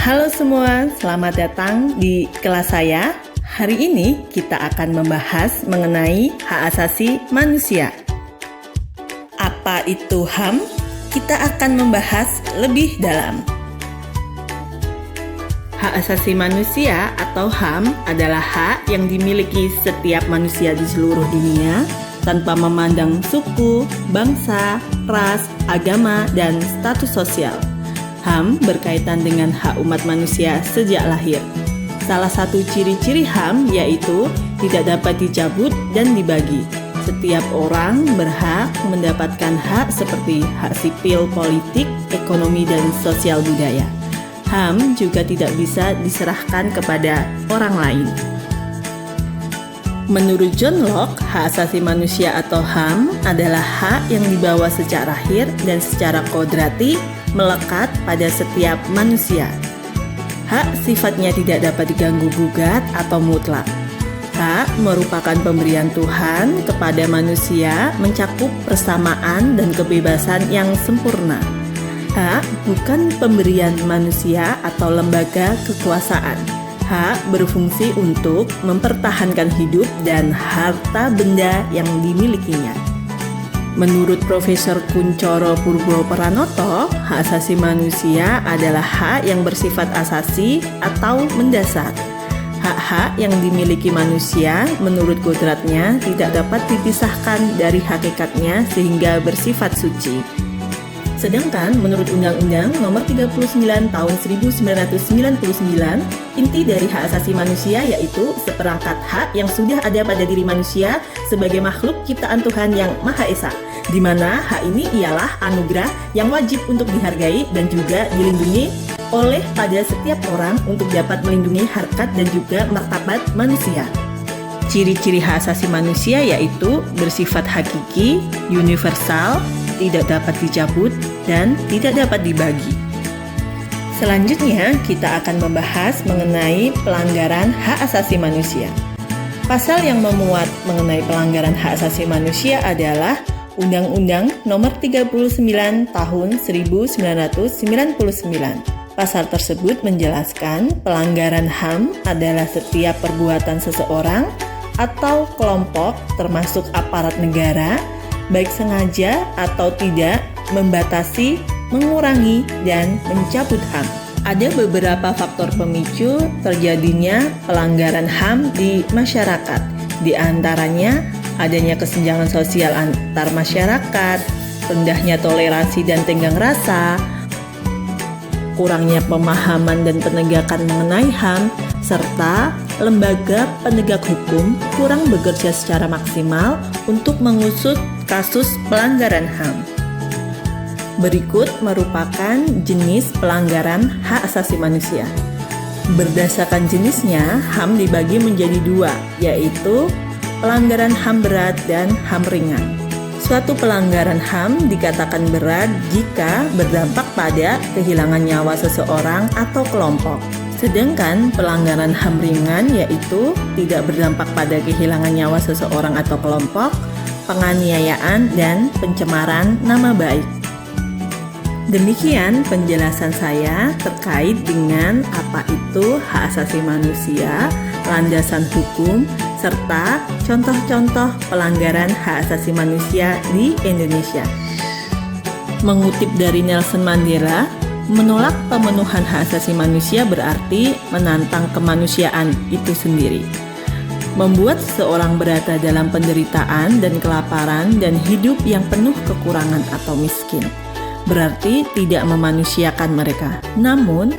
Halo semua, selamat datang di kelas saya. Hari ini kita akan membahas mengenai hak asasi manusia. Apa itu HAM? Kita akan membahas lebih dalam. Hak asasi manusia atau HAM adalah hak yang dimiliki setiap manusia di seluruh dunia tanpa memandang suku, bangsa, ras, agama, dan status sosial. HAM berkaitan dengan hak umat manusia sejak lahir. Salah satu ciri-ciri HAM yaitu tidak dapat dicabut dan dibagi. Setiap orang berhak mendapatkan hak seperti hak sipil, politik, ekonomi, dan sosial budaya. HAM juga tidak bisa diserahkan kepada orang lain. Menurut John Locke, hak asasi manusia atau HAM adalah hak yang dibawa sejak lahir dan secara kodrati melekat pada setiap manusia. Hak sifatnya tidak dapat diganggu-gugat atau mutlak. Hak merupakan pemberian Tuhan kepada manusia mencakup persamaan dan kebebasan yang sempurna. Hak bukan pemberian manusia atau lembaga kekuasaan. Hak berfungsi untuk mempertahankan hidup dan harta benda yang dimilikinya. Menurut Profesor Kunchoro Purbopranoto, hak asasi manusia adalah hak yang bersifat asasi atau mendasar. Hak-hak yang dimiliki manusia menurut kodratnya tidak dapat dipisahkan dari hakikatnya sehingga bersifat suci. Sedangkan menurut Undang-Undang Nomor 39 Tahun 1999, inti dari hak asasi manusia yaitu seperangkat hak yang sudah ada pada diri manusia sebagai makhluk ciptaan Tuhan yang Maha Esa, di mana hak ini ialah anugerah yang wajib untuk dihargai dan juga dilindungi oleh pada setiap orang untuk dapat melindungi harkat dan juga martabat manusia. Ciri-ciri hak asasi manusia yaitu bersifat hakiki, universal, tidak dapat dicabut, dan tidak dapat dibagi. Selanjutnya, kita akan membahas mengenai pelanggaran hak asasi manusia. Pasal yang memuat mengenai pelanggaran hak asasi manusia adalah Undang-Undang Nomor 39 Tahun 1999. Pasal tersebut menjelaskan pelanggaran HAM adalah setiap perbuatan seseorang atau kelompok termasuk aparat negara, baik sengaja atau tidak, membatasi, mengurangi, dan mencabut HAM. Ada beberapa faktor pemicu terjadinya pelanggaran HAM di masyarakat. Di antaranya adanya kesenjangan sosial antar masyarakat, rendahnya toleransi dan tenggang rasa, kurangnya pemahaman dan penegakan mengenai HAM, serta lembaga penegak hukum kurang bekerja secara maksimal untuk mengusut kasus pelanggaran HAM. Berikut merupakan jenis pelanggaran hak asasi manusia. Berdasarkan jenisnya, HAM dibagi menjadi dua, yaitu pelanggaran HAM berat dan HAM ringan. Suatu pelanggaran HAM dikatakan berat jika berdampak pada kehilangan nyawa seseorang atau kelompok. Sedangkan pelanggaran HAM ringan yaitu tidak berdampak pada kehilangan nyawa seseorang atau kelompok, penganiayaan, dan pencemaran nama baik. Demikian penjelasan saya terkait dengan apa itu hak asasi manusia, landasan hukum, serta contoh-contoh pelanggaran hak asasi manusia di Indonesia. Mengutip dari Nelson Mandela, menolak pemenuhan hak asasi manusia berarti menantang kemanusiaan itu sendiri. Membuat seseorang berada dalam penderitaan dan kelaparan dan hidup yang penuh kekurangan atau miskin. Berarti tidak memanusiakan mereka. Namun,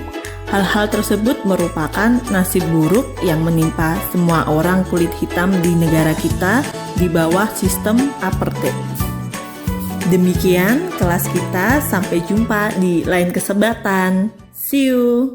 hal-hal tersebut merupakan nasib buruk yang menimpa semua orang kulit hitam di negara kita di bawah sistem apartheid. Demikian kelas kita, sampai jumpa di lain kesempatan. See you!